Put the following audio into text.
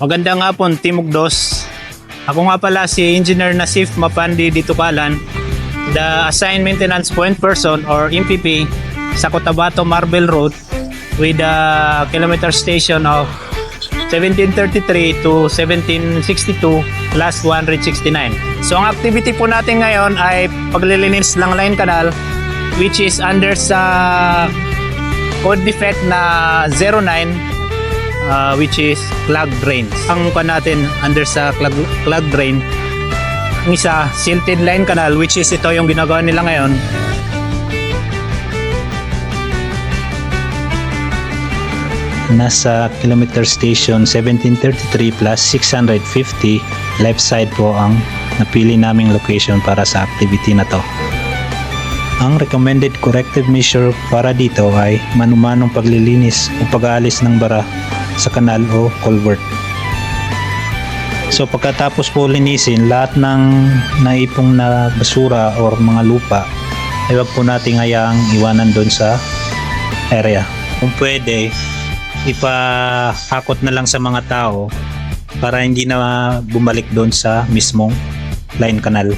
Magandang hapon, Timog Dos. Ako nga pala si Engineer Nasif Mapandi Ditukalan, the Assigned Maintenance Point Person or MPP sa Cotabato Marble Road with a kilometer station of 1733 to 1762 plus 169. So ang activity po natin ngayon ay paglilinis ng line canal which is under sa code defect na 09 which is clogged drains. Ang pa natin under sa clogged drain, ang isa silted line canal which is ito yung ginagawa nila ngayon. Nasa kilometer station 1733 plus 650 left side po ang napili naming location para sa activity na to. Ang recommended corrective measure para dito ay manumanong paglilinis o pag-aalis ng bara sa kanal o culvert. So pagkatapos po linisin lahat ng naipong na basura or mga lupa ay wag po nating hayaang iwanan doon sa area. Kung pwede, ipahakot na lang sa mga tao para hindi na bumalik doon sa mismong line canal.